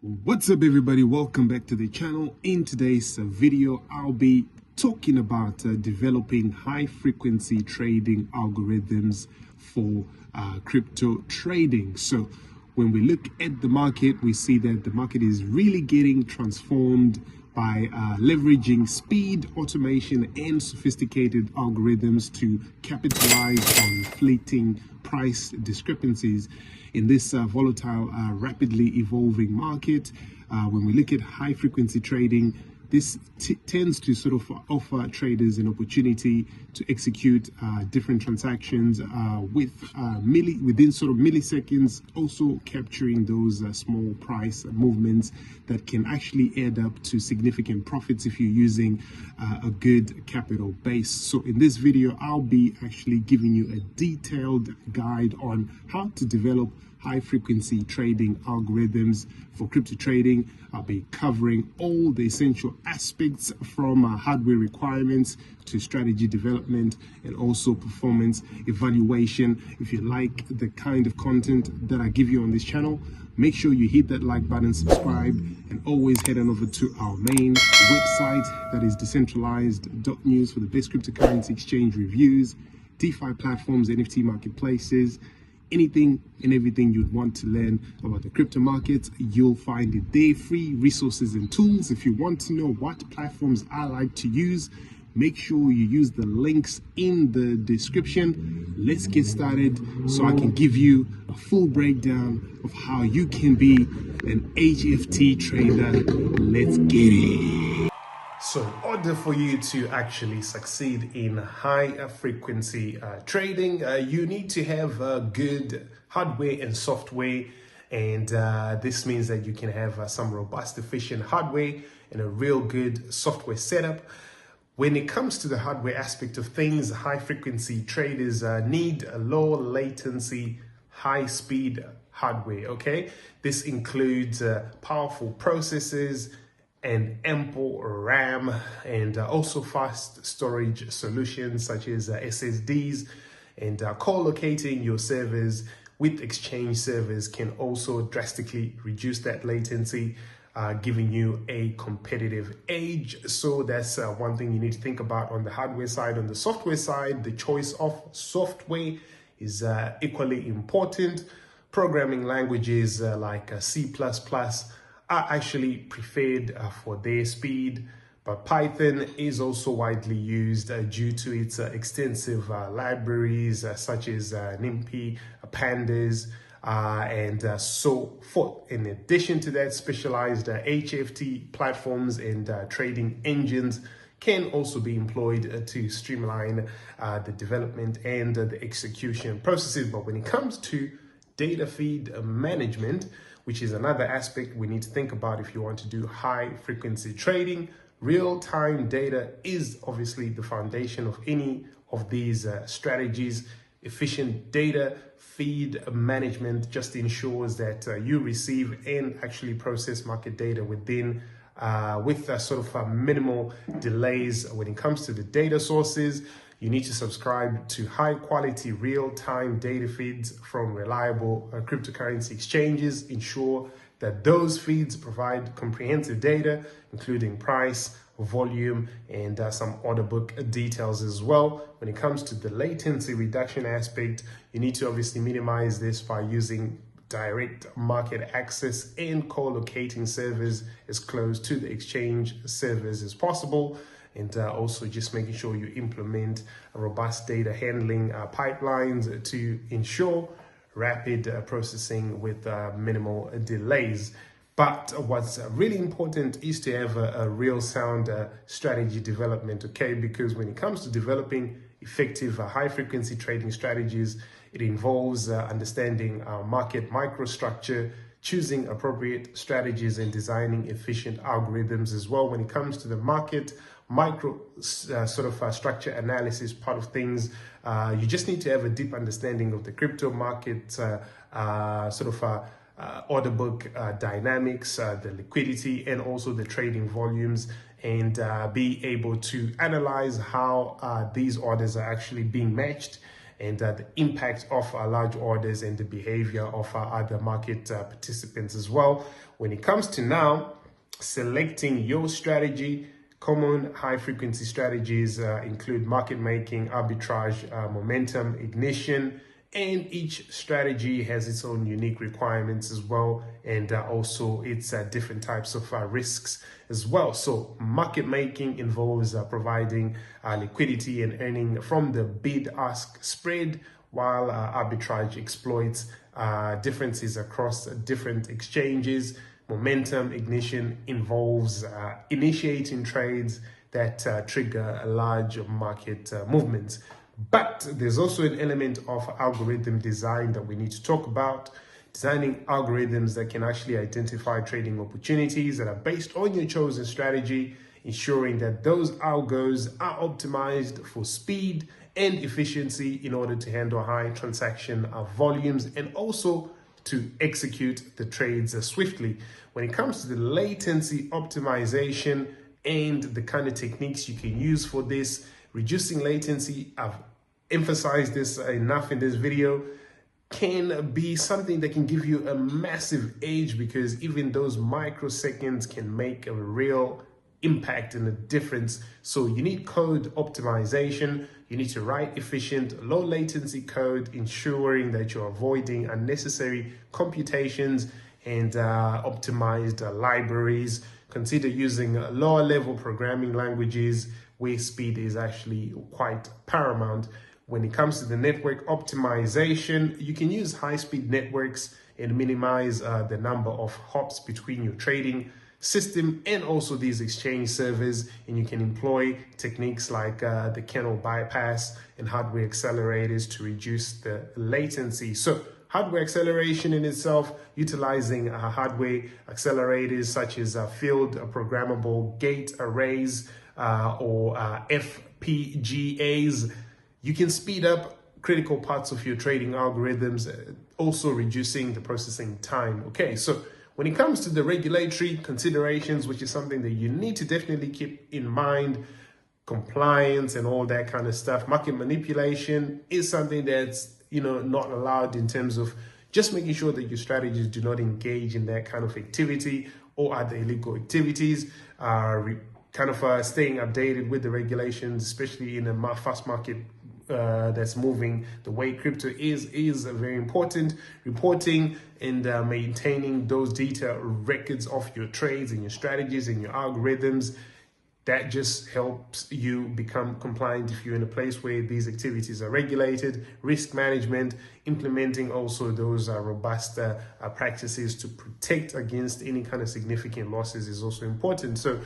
What's up everybody, welcome back to the channel. In today's video I'll be talking about developing high frequency trading algorithms for crypto trading. So when we look at the market, we see that the market is really getting transformed by leveraging speed, automation and sophisticated algorithms to capitalize on fleeting price discrepancies in this volatile, rapidly evolving market. When we look at high frequency trading, this tends to sort of offer traders an opportunity to execute different transactions within sort of milliseconds, also capturing those small price movements that can actually add up to significant profits if you're using a good capital base. So in this video, I'll be actually giving you a detailed guide on how to develop high frequency trading algorithms for crypto trading. I'll be covering all the essential aspects from hardware requirements to strategy development and also performance evaluation. If you like the kind of content that I give you on this channel, make sure you hit that like button, subscribe, and always head on over to our main website, that is decentralized.news, for the best cryptocurrency exchange reviews, DeFi platforms, NFT marketplaces, anything and everything you'd want to learn about the crypto markets. You'll find it there, free resources and tools. If you want to know what platforms I like to use, make sure you use the links in the description. Let's get started so I can give you a full breakdown of how you can be an HFT trader. Let's get it. So in order for you to actually succeed in high frequency trading, you need to have good hardware and software. And this means that you can have some robust, efficient hardware and a real good software setup. When it comes to the hardware aspect of things, high frequency traders need a low latency, high speed hardware, okay? This includes powerful processors and ample RAM, and also fast storage solutions such as SSDs, and co-locating your servers with exchange servers can also drastically reduce that latency, giving you a competitive edge. So that's one thing you need to think about on the hardware side. On the software side, the choice of software is equally important. Programming languages like C++ are actually preferred for their speed, but Python is also widely used due to its extensive libraries such as NumPy, Pandas, and so forth. In addition to that, specialized HFT platforms and trading engines can also be employed to streamline the development and the execution processes. But when it comes to data feed management, which is another aspect we need to think about if you want to do high frequency trading, real-time data is obviously the foundation of any of these strategies. Efficient data feed management just ensures that you receive and actually process market data within with sort of minimal delays. When it comes to the data sources, you need to subscribe to high quality real-time data feeds from reliable cryptocurrency exchanges. Ensure that those feeds provide comprehensive data, including price, volume, and some order book details as well. When it comes to the latency reduction aspect, you need to obviously minimize this by using direct market access and co-locating servers as close to the exchange servers as possible. And also just making sure you implement robust data handling pipelines to ensure rapid processing with minimal delays. But what's really important is to have a real sound strategy development, okay? Because when it comes to developing effective high frequency trading strategies, it involves understanding market microstructure, choosing appropriate strategies, and designing efficient algorithms as well. When it comes to the market micro structure analysis part of things, you just need to have a deep understanding of the crypto market order book dynamics, the liquidity, and also the trading volumes, and be able to analyze how these orders are actually being matched and the impact of large orders and the behavior of other market participants as well. When it comes to now selecting your strategy, common high frequency strategies include market making, arbitrage, momentum, ignition, and each strategy has its own unique requirements as well, and also its different types of risks as well. So market making involves providing liquidity and earning from the bid-ask spread, while arbitrage exploits differences across different exchanges. Momentum ignition involves initiating trades that trigger a large market movements. But there's also an element of algorithm design that we need to talk about. Designing algorithms that can actually identify trading opportunities that are based on your chosen strategy, ensuring that those algos are optimized for speed and efficiency in order to handle high transaction volumes and also to execute the trades swiftly. When it comes to the latency optimization and the kind of techniques you can use for this, reducing latency, I've emphasized this enough in this video, can be something that can give you a massive edge, because even those microseconds can make a real impact and a difference. So you need code optimization. You need to write efficient, low latency code, ensuring that you're avoiding unnecessary computations and optimized libraries. Consider using lower level programming languages where speed is actually quite paramount. When it comes to the network optimization, you can use high-speed networks and minimize the number of hops between your trading system and also these exchange servers, and you can employ techniques like the kernel bypass and hardware accelerators to reduce the latency. So hardware acceleration in itself, utilizing hardware accelerators such as field programmable gate arrays or FPGAs, you can speed up critical parts of your trading algorithms, also reducing the processing time. Okay, so when it comes to the regulatory considerations, which is something that you need to definitely keep in mind, compliance and all that kind of stuff, market manipulation is something that's, not allowed, in terms of just making sure that your strategies do not engage in that kind of activity or other illegal activities. Staying updated with the regulations, especially in a fast market that's moving the way crypto is very important. Reporting and maintaining those detailed records of your trades and your strategies and your algorithms, that just helps you become compliant if you're in a place where these activities are regulated. Risk management, implementing also those robust practices to protect against any kind of significant losses is also important. So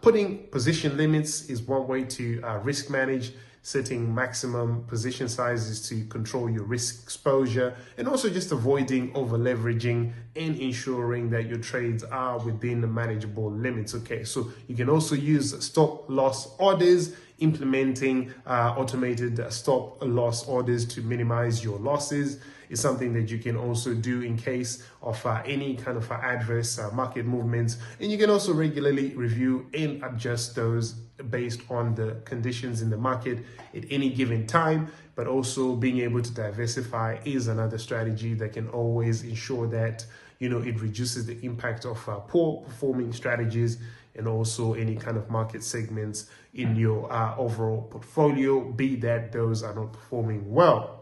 putting position limits is one way to risk manage, setting maximum position sizes to control your risk exposure, and also just avoiding over leveraging and ensuring that your trades are within the manageable limits. Okay, so you can also use stop loss orders, implementing automated stop loss orders to minimize your losses is something that you can also do in case of any kind of adverse market movements. And you can also regularly review and adjust those based on the conditions in the market at any given time. But also being able to diversify is another strategy that can always ensure that it reduces the impact of poor performing strategies and also any kind of market segments in your overall portfolio, be that those are not performing well.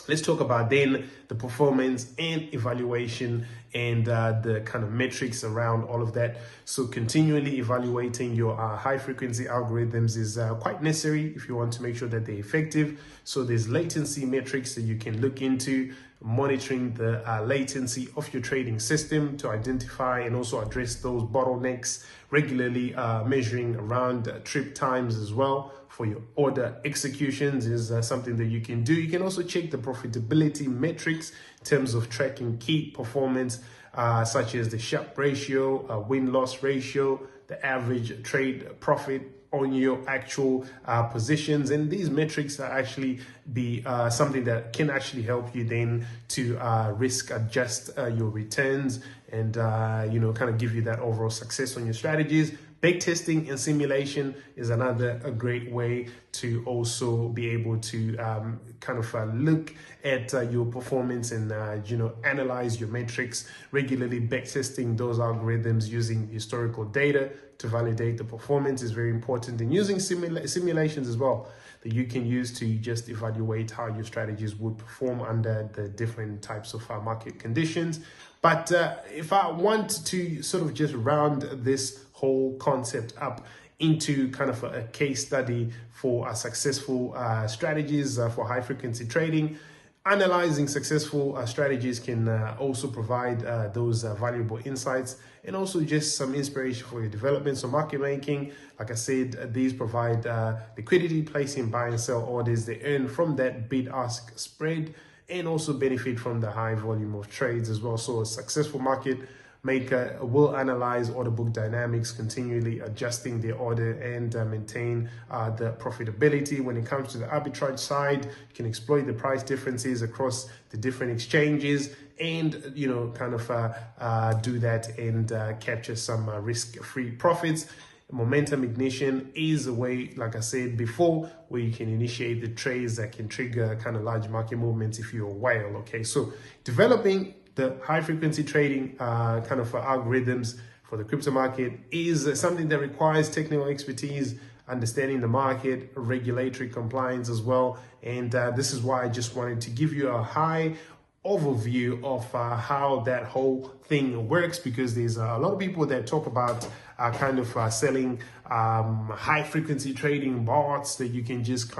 Let's talk about then the performance and evaluation and the kind of metrics around all of that. So continually evaluating your high frequency algorithms is quite necessary if you want to make sure that they're effective. So there's latency metrics that you can look into, monitoring the latency of your trading system to identify and also address those bottlenecks, regularly measuring around trip times as well for your order executions is something that you can do. You can also check the profitability metrics in terms of tracking key performance such as the Sharpe ratio, win-loss ratio, the average trade profit on your actual positions. And these metrics are actually be something that can actually help you then to risk adjust your returns and kind of give you that overall success on your strategies. Back testing and simulation is a great way to also be able to look at your performance and analyze your metrics regularly. Back testing those algorithms using historical data to validate the performance is very important, and using simulations as well that you can use to just evaluate how your strategies would perform under the different types of market conditions. But if I want to sort of just round this whole concept up into kind of a case study for successful strategies for high frequency trading, analyzing successful strategies can also provide those valuable insights and also just some inspiration for your development. So market making, like I said, these provide liquidity, placing buy and sell orders. They earn from that bid-ask spread and also benefit from the high volume of trades as well. So a successful market maker will analyze order book dynamics, continually adjusting their order and maintain the profitability. When it comes to the arbitrage side, you can exploit the price differences across the different exchanges and do that and capture some risk-free profits. Momentum ignition is a way, like I said before, where you can initiate the trades that can trigger kind of large market movements if you're a whale. Okay, so developing the high frequency trading algorithms for the crypto market is something that requires technical expertise, understanding the market, regulatory compliance as well. And this is why I just wanted to give you a high overview of how that whole thing works, because there's a lot of people that talk about selling high frequency trading bots that you can just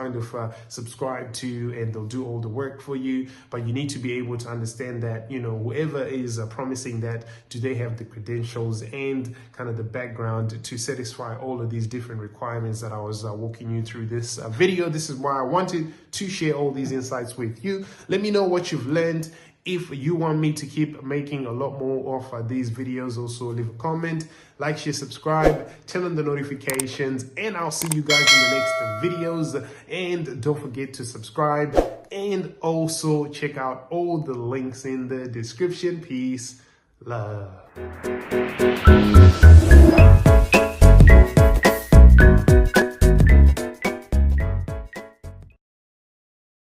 subscribe to and they'll do all the work for you. But you need to be able to understand that, whoever is promising that, do they have the credentials and kind of the background to satisfy all of these different requirements that I was walking you through this video. This is why I wanted to share all these insights with you. Let me know what you've learned. If you want me to keep making a lot more of these videos, also leave a comment, like, share, subscribe, turn on the notifications, and I'll see you guys in the next videos. And don't forget to subscribe and also check out all the links in the description. Peace, love.